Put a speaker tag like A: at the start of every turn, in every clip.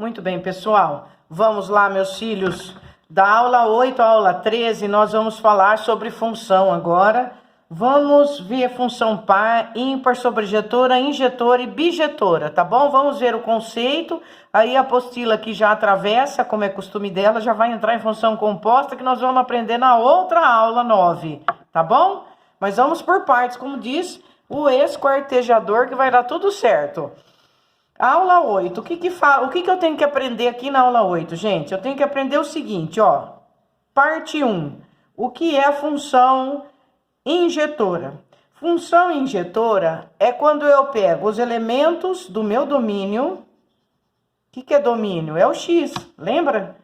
A: Muito bem, pessoal. Vamos lá, meus filhos. Da aula 8 à aula 13, nós vamos falar sobre função agora. Vamos ver função par, ímpar, sobrejetora, injetora e bijetora, tá bom? Vamos ver o conceito. Aí a apostila que já atravessa, como é costume dela, já vai entrar em função composta, que nós vamos aprender na outra aula 9, tá bom? Mas vamos por partes, como diz o esquartejador, que vai dar tudo certo. Aula 8, o que eu tenho que aprender aqui na aula 8, gente? Eu tenho que aprender o seguinte, ó. Parte 1, o que é a função injetora? Função injetora é quando eu pego os elementos do meu domínio. O que é domínio? É o x, lembra?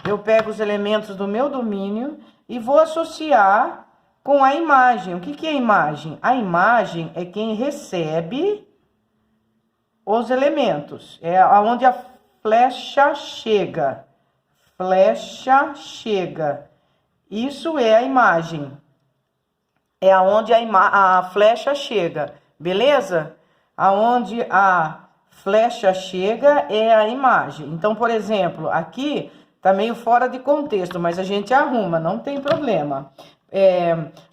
A: Eu pego os elementos do meu domínio e vou associar com a imagem. O que é a imagem? A imagem é quem recebe os elementos, é aonde a flecha chega. Flecha chega. Isso é a imagem. É aonde a flecha chega, beleza? Aonde a flecha chega é a imagem. Então, por exemplo, aqui tá meio fora de contexto, mas a gente arruma, não tem problema.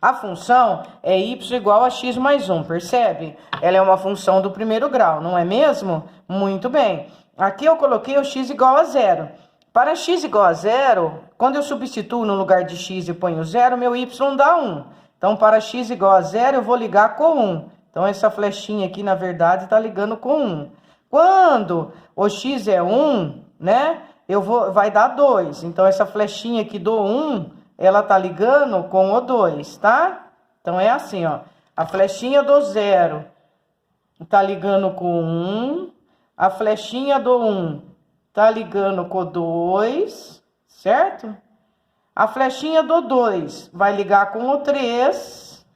A: A função é y igual a x mais 1, percebe? Ela é uma função do primeiro grau, não é mesmo? Muito bem. Aqui eu coloquei o x igual a 0. Para x igual a 0, quando eu substituo no lugar de x e ponho 0, meu y dá 1. Então, para x igual a 0, eu vou ligar com 1. Então, essa flechinha aqui, na verdade, está ligando com 1. Quando o x é 1, né? Vai dar 2. Então, essa flechinha aqui do 1... ela tá ligando com o 2, tá? Então, é assim, ó. A flechinha do 0 tá ligando com 1. A flechinha do 1 tá ligando com o 2, certo? A flechinha do 2 vai ligar com o 3.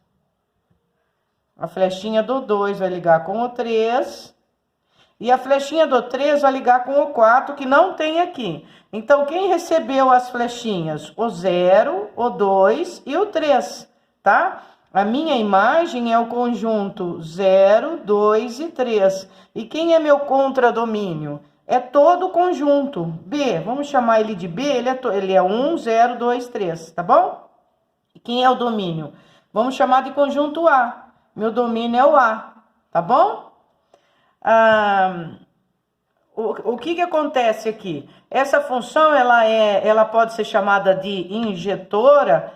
A: A flechinha do 2 vai ligar com o 3. E a flechinha do 3 vai ligar com o 4, que não tem aqui. Então, quem recebeu as flechinhas? O 0, o 2 e o 3, tá? A minha imagem é o conjunto 0, 2 e 3. E quem é meu contradomínio? É todo o conjunto. B, vamos chamar ele de B, ele é 1, 0, 2, 3, tá bom? E quem é o domínio? Vamos chamar de conjunto A. Meu domínio é o A, tá bom? O que acontece aqui? Essa função, ela pode ser chamada de injetora?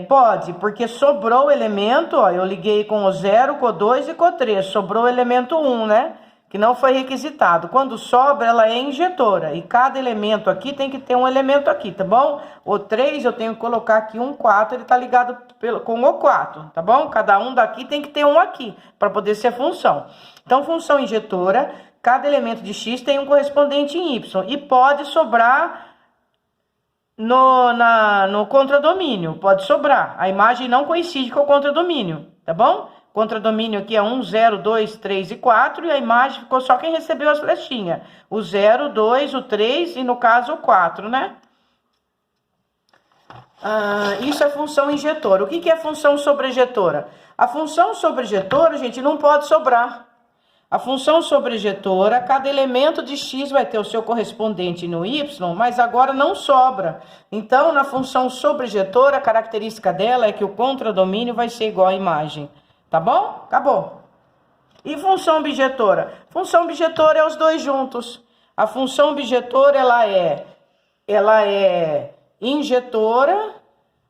A: Pode, porque sobrou o elemento, ó, eu liguei com o 0, com o 2 e com o 3, sobrou o elemento 1, né? Que não foi requisitado. Quando sobra, ela é injetora, e cada elemento aqui tem que ter um elemento aqui, tá bom? O 3, eu tenho que colocar aqui um 4, ele tá ligado com o 4, tá bom? Cada um daqui tem que ter um aqui, para poder ser função. Então, função injetora, cada elemento de x tem um correspondente em y. E pode sobrar no contradomínio. Pode sobrar. A imagem não coincide com o contradomínio, tá bom? O contradomínio aqui é 1, 0, 2, 3 e 4. E a imagem ficou só quem recebeu as flechinhas. O 0, 2, o 3 e, no caso, o 4, né? Isso é função injetora. O que é função sobrejetora? A função sobrejetora, gente, não pode sobrar. A função sobrejetora, cada elemento de x vai ter o seu correspondente no y, mas agora não sobra. Então, na função sobrejetora, a característica dela é que o contradomínio vai ser igual à imagem. Tá bom? Acabou. E função bijetora? Função bijetora é os dois juntos. A função bijetora, ela é injetora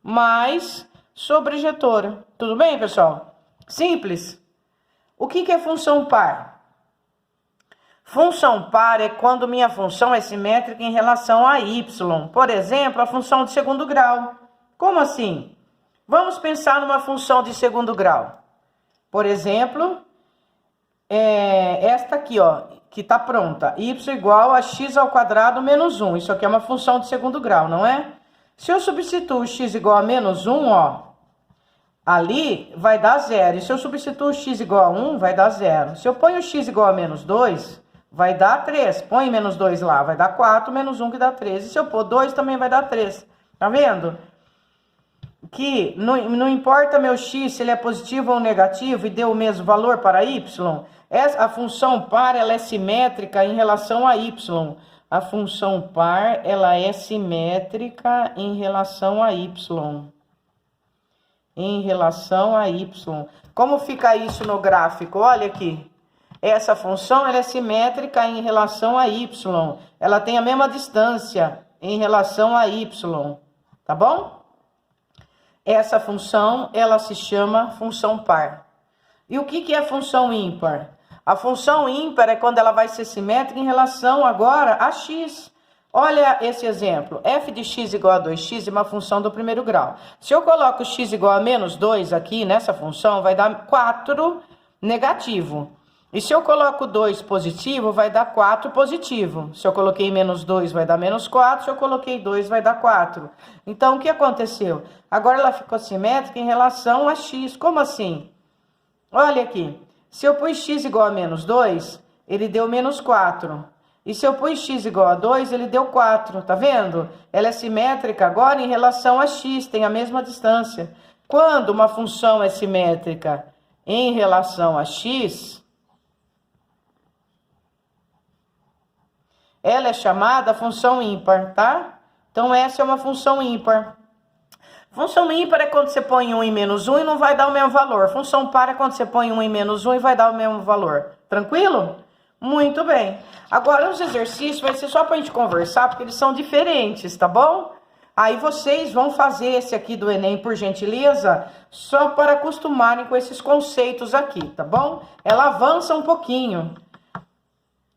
A: mais sobrejetora. Tudo bem, pessoal? Simples. O que é função par? Função par é quando minha função é simétrica em relação a y. Por exemplo, a função de segundo grau. Como assim? Vamos pensar numa função de segundo grau. Por exemplo, esta aqui, ó, que está pronta. Y igual a x ao quadrado menos 1. Isso aqui é uma função de segundo grau, não é? Se eu substituo x igual a menos 1, ó, ali vai dar 0. E se eu substituo x igual a 1, vai dar 0. Se eu ponho x igual a menos 2, vai dar 3. Põe menos 2 lá, vai dar 4, menos 1 que dá 3. E se eu pôr 2, também vai dar 3. Tá vendo? que não importa meu x se ele é positivo ou negativo e deu o mesmo valor para y, a função par ela é simétrica em relação a y. A função par ela é simétrica em relação a y. Em relação a y. Como fica isso no gráfico? Olha aqui. Essa função ela é simétrica em relação a y. Ela tem a mesma distância em relação a y. Tá bom? Essa função, ela se chama função par. E o que é função ímpar? A função ímpar é quando ela vai ser simétrica em relação agora a x. Olha esse exemplo. F de x igual a 2x é uma função do primeiro grau. Se eu coloco x igual a menos 2 aqui nessa função, vai dar 4 negativo. E se eu coloco 2 positivo, vai dar 4 positivo. Se eu coloquei menos 2, vai dar menos 4. Se eu coloquei 2, vai dar 4. Então, o que aconteceu? Agora ela ficou simétrica em relação a x. Como assim? Olha aqui. Se eu pus x igual a menos 2, ele deu menos 4. E se eu pus x igual a 2, ele deu 4. Tá vendo? Ela é simétrica agora em relação a x. Tem a mesma distância. Quando uma função é simétrica em relação a x, ela é chamada função ímpar, tá? Então, essa é uma função ímpar. Função ímpar é quando você põe 1 e menos 1 e não vai dar o mesmo valor. Função par é quando você põe 1 e menos 1 e vai dar o mesmo valor. Tranquilo? Muito bem. Agora, os exercícios vai ser só pra gente conversar, porque eles são diferentes, tá bom? Aí vocês vão fazer esse aqui do Enem, por gentileza, só para acostumarem com esses conceitos aqui, tá bom? Ela avança um pouquinho.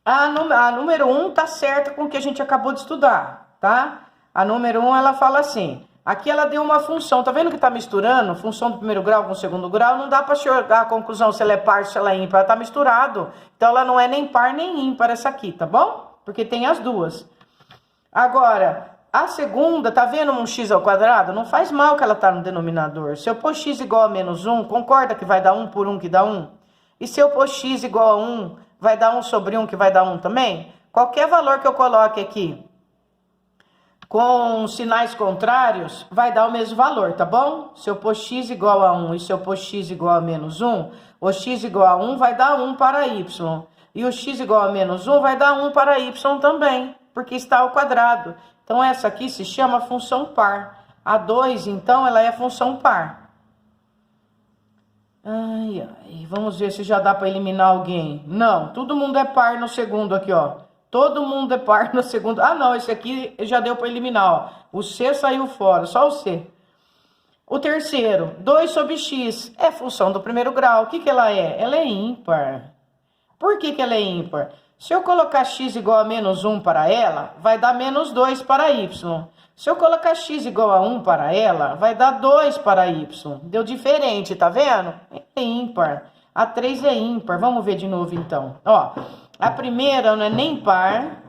A: A número 1 tá certa com o que a gente acabou de estudar, tá? A número 1, ela fala assim, aqui ela deu uma função, tá vendo que tá misturando função do primeiro grau com o segundo grau? Não dá pra chegar à conclusão se ela é par ou se ela é ímpar, ela tá misturado. Então, ela não é nem par nem ímpar essa aqui, tá bom? Porque tem as duas. Agora, a segunda, tá vendo um x ao quadrado? Não faz mal que ela tá no denominador. Se eu pôr x igual a menos 1, concorda que vai dar 1 por 1 que dá 1? E se eu pôr x igual a 1... vai dar 1 sobre 1, que vai dar 1 também? Qualquer valor que eu coloque aqui com sinais contrários, vai dar o mesmo valor, tá bom? Se eu pôr x igual a 1 e se eu pôr x igual a menos 1, o x igual a 1 vai dar 1 para y. E o x igual a menos 1 vai dar 1 para y também, porque está ao quadrado. Então, essa aqui se chama função par. A 2, então, ela é função par. Ai, ai, vamos ver se já dá para eliminar alguém. Não, todo mundo é par no segundo aqui, ó. Todo mundo é par no segundo. Ah, não, esse aqui já deu para eliminar, ó. O C saiu fora, só o C. O terceiro, 2 sobre x, é função do primeiro grau. O que que ela é? Ela é ímpar. Por que que ela é ímpar? Se eu colocar x igual a menos 1 para ela, vai dar menos 2 para y. Se eu colocar x igual a 1 para ela, vai dar 2 para y. Deu diferente, tá vendo? É ímpar. A 3 é ímpar. Vamos ver de novo, então. Ó, a primeira não é nem par,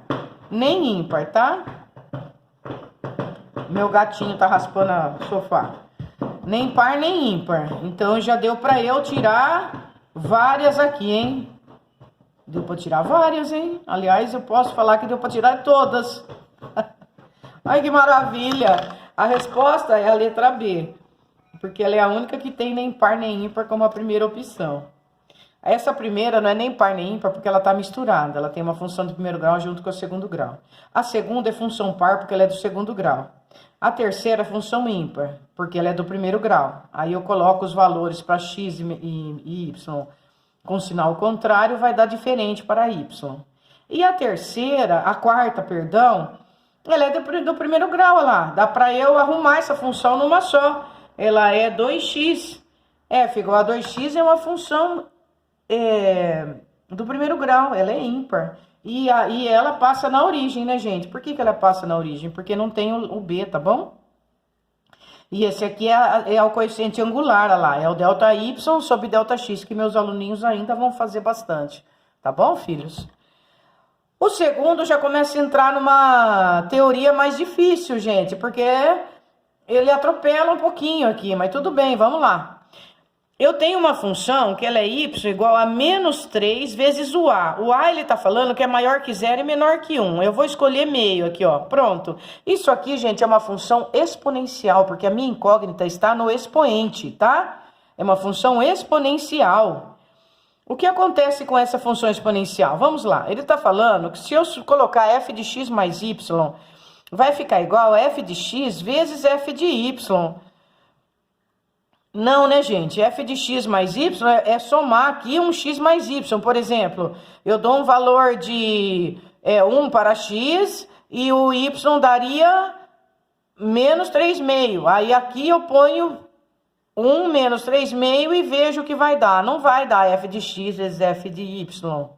A: nem ímpar, tá? Meu gatinho tá raspando o sofá. Nem par, nem ímpar. Então, já deu para eu tirar várias aqui, hein? Deu para tirar várias, hein? Aliás, eu posso falar que deu para tirar todas. Ai, que maravilha! A resposta é a letra B, porque ela é a única que tem nem par nem ímpar como a primeira opção. Essa primeira não é nem par nem ímpar porque ela está misturada, ela tem uma função do primeiro grau junto com o segundo grau. A segunda é função par porque ela é do segundo grau. A terceira é função ímpar, porque ela é do primeiro grau. Aí eu coloco os valores para x e y com sinal contrário, vai dar diferente para y. E a terceira, a quarta, perdão, ela é do primeiro grau, olha lá. Dá para eu arrumar essa função numa só. Ela é 2x. F igual a 2x é uma função do primeiro grau. Ela é ímpar. E ela passa na origem, né, gente? Por que que ela passa na origem? Porque não tem o B, tá bom? E esse aqui é o coeficiente angular, olha lá. É o delta y sobre delta x, que meus aluninhos ainda vão fazer bastante. Tá bom, filhos? O segundo já começa a entrar numa teoria mais difícil, gente, porque ele atropela um pouquinho aqui, mas tudo bem, vamos lá. eu tenho uma função que ela é y igual a menos 3 vezes o a. O a ele está falando que é maior que 0 e menor que 1. Eu vou escolher meio aqui, ó. Pronto. Isso aqui, gente, é uma função exponencial, porque a minha incógnita está no expoente, tá? É uma função exponencial. O que acontece com essa função exponencial? Vamos lá. Ele está falando que se eu colocar f de x mais y, vai ficar igual a f de x vezes f de y. Não, né, gente? F de x mais y é somar aqui um x mais y. Por exemplo, eu dou um valor de 1 para x e o y daria menos 3,5. Aí aqui eu ponho 1 menos 3,5 e vejo o que vai dar. Não vai dar f de x vezes f de y.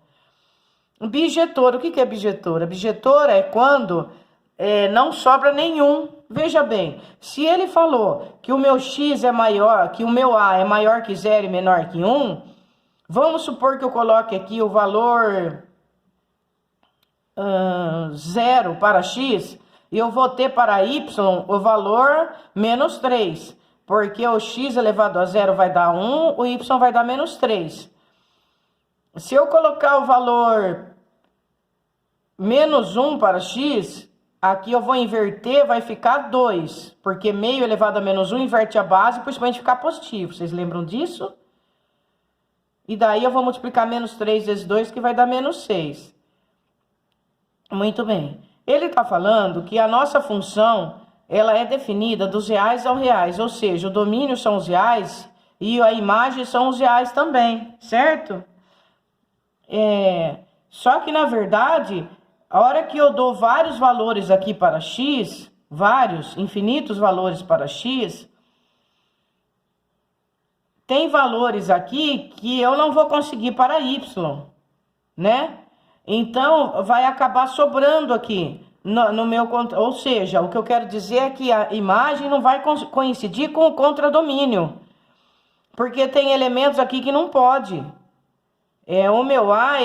A: Bijetora, o que é bijetora? Bijetora é quando não sobra nenhum. Veja bem, se ele falou que o meu x é maior, que o meu a é maior que 0 e menor que 1, vamos supor que eu coloque aqui o valor 0 para x, e eu vou ter para y o valor menos 3, porque o x elevado a 0 vai dar 1, o y vai dar menos 3. Se eu colocar o valor menos 1 para x, aqui eu vou inverter, vai ficar 2, porque meio elevado a menos 1 inverte a base, principalmente ficar positivo. Vocês lembram disso? E daí eu vou multiplicar menos 3 vezes 2, que vai dar menos 6. Muito bem. Ele está falando que a nossa função, ela é definida dos reais aos reais, ou seja, o domínio são os reais e a imagem são os reais também, certo? Só que, na verdade, a hora que eu dou vários valores aqui para x, vários, infinitos valores para x, tem valores aqui que eu não vou conseguir para y, né? Então, vai acabar sobrando aqui no meu... Ou seja, o que eu quero dizer é que a imagem não vai coincidir com o contradomínio, porque tem elementos aqui que não pode. O meu a,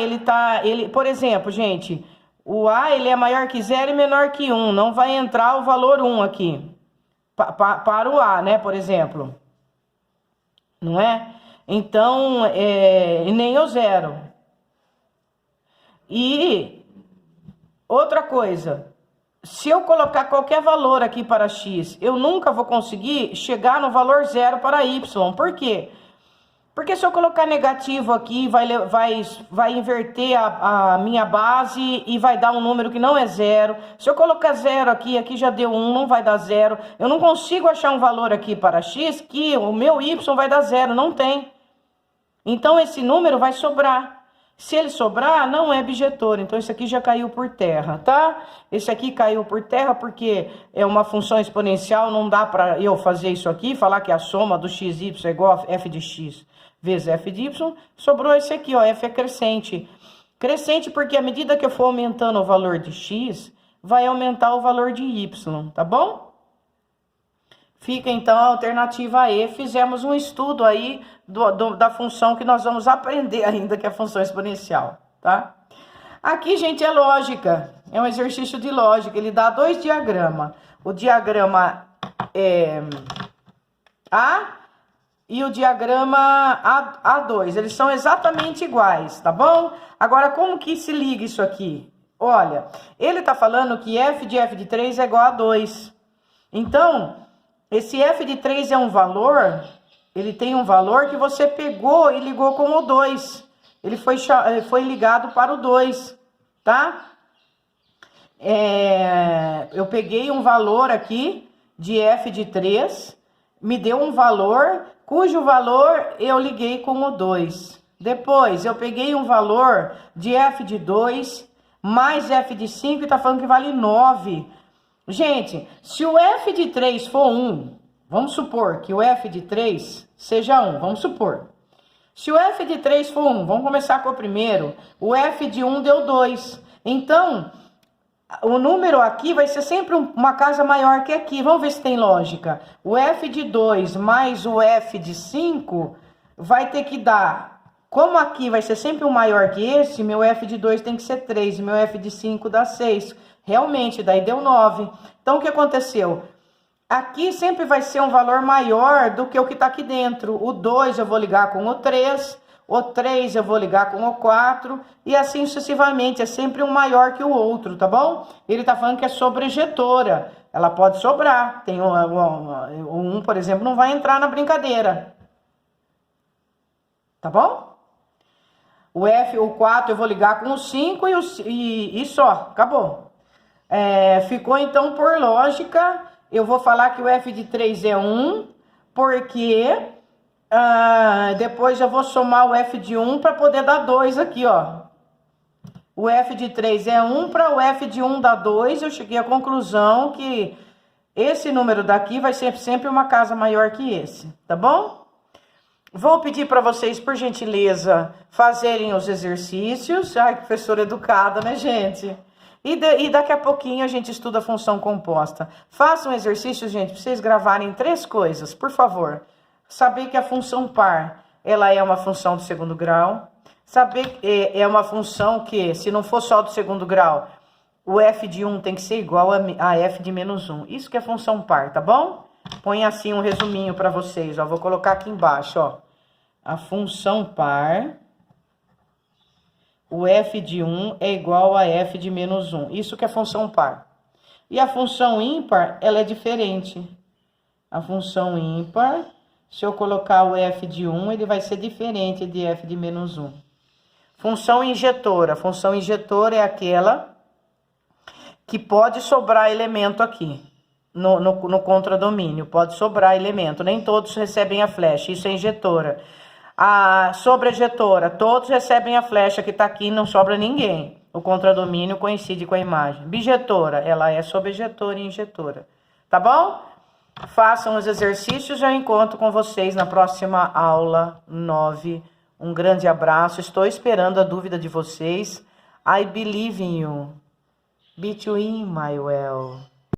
A: por exemplo, gente... O a ele é maior que 0 e menor que 1. Não vai entrar o valor 1 aqui. Para o a, né? Por exemplo. Não é? Então, nem o 0. E outra coisa. Se eu colocar qualquer valor aqui para x, eu nunca vou conseguir chegar no valor 0 para y. Por quê? Porque se eu colocar negativo aqui, vai inverter a minha base e vai dar um número que não é 0. Se eu colocar 0 aqui, aqui já deu 1, não vai dar 0. Eu não consigo achar um valor aqui para x que o meu y vai dar 0, não tem. Então, esse número vai sobrar. Se ele sobrar, não é bijetor. Então, esse aqui já caiu por terra, tá? Esse aqui caiu por terra porque é uma função exponencial, não dá para eu fazer isso aqui, falar que a soma do x e y é igual a f de x vezes f de y, sobrou esse aqui, ó, f é crescente. Crescente porque à medida que eu for aumentando o valor de x, vai aumentar o valor de y, tá bom? Fica então a alternativa E. Fizemos um estudo aí da função que nós vamos aprender ainda, que é a função exponencial, tá? Aqui, gente, é lógica, é um exercício de lógica, ele dá 2 diagramas. O diagrama A e o diagrama A2, eles são exatamente iguais, tá bom? Agora, como que se liga isso aqui? Olha, ele tá falando que f de 3 é igual a 2. Então, esse f de 3 é um valor, ele tem um valor que você pegou e ligou com o 2. Ele foi ligado para o 2, tá? Eu peguei um valor aqui de f de 3, me deu um valor cujo valor eu liguei com o 2. Depois, eu peguei um valor de f de 2 mais f de 5 e tá falando que vale 9. Gente, se o f de 3 for 1, vamos supor que o f de 3 seja 1, vamos supor. Se o f de 3 for 1, vamos começar com o primeiro, o f de 1 deu 2. Então, o número aqui vai ser sempre uma casa maior que aqui. Vamos ver se tem lógica. O f de 2 mais o f de 5 vai ter que dar... Como aqui vai ser sempre um maior que esse, meu f de 2 tem que ser 3 e meu f de 5 dá 6. Realmente, daí deu 9. Então, o que aconteceu? Aqui sempre vai ser um valor maior do que o que está aqui dentro. O 2 eu vou ligar com o 3, o 3 eu vou ligar com o 4, e assim sucessivamente. É sempre um maior que o outro, tá bom? Ele tá falando que é sobrejetora. Ela pode sobrar. Tem um, por exemplo, não vai entrar na brincadeira. Tá bom? O 4 eu vou ligar com o 5 e só. Acabou. Ficou então por lógica. Eu vou falar que o F de 3 é 1, porque depois eu vou somar o F de 1 para poder dar 2 aqui, ó. O F de 3 é 1, para o F de 1 dar 2, eu cheguei à conclusão que esse número daqui vai ser sempre uma casa maior que esse, tá bom? Vou pedir para vocês, por gentileza, fazerem os exercícios. Ai, professora educada, né, gente? E daqui a pouquinho a gente estuda a função composta. Façam exercícios, gente, para vocês gravarem 3 coisas, por favor. Saber que a função par, ela é uma função do segundo grau. Saber que é uma função que, se não for só do segundo grau, o f de 1 tem que ser igual a f de menos 1. Isso que é função par, tá bom? Põe assim um resuminho para vocês, ó. Vou colocar aqui embaixo, ó. A função par, o f de 1 é igual a f de menos 1. Isso que é função par. E a função ímpar, ela é diferente. A função ímpar, se eu colocar o f de 1, ele vai ser diferente de f de menos 1. Função injetora. A função injetora é aquela que pode sobrar elemento aqui. No contradomínio, pode sobrar elemento. Nem todos recebem a flecha, isso é injetora. A sobrejetora, todos recebem a flecha que está aqui, não sobra ninguém. O contradomínio coincide com a imagem. Bijetora, ela é sobrejetora e injetora. Tá bom? Façam os exercícios, eu encontro com vocês na próxima aula 9. Um grande abraço, estou esperando a dúvida de vocês. I believe in you. Between my well.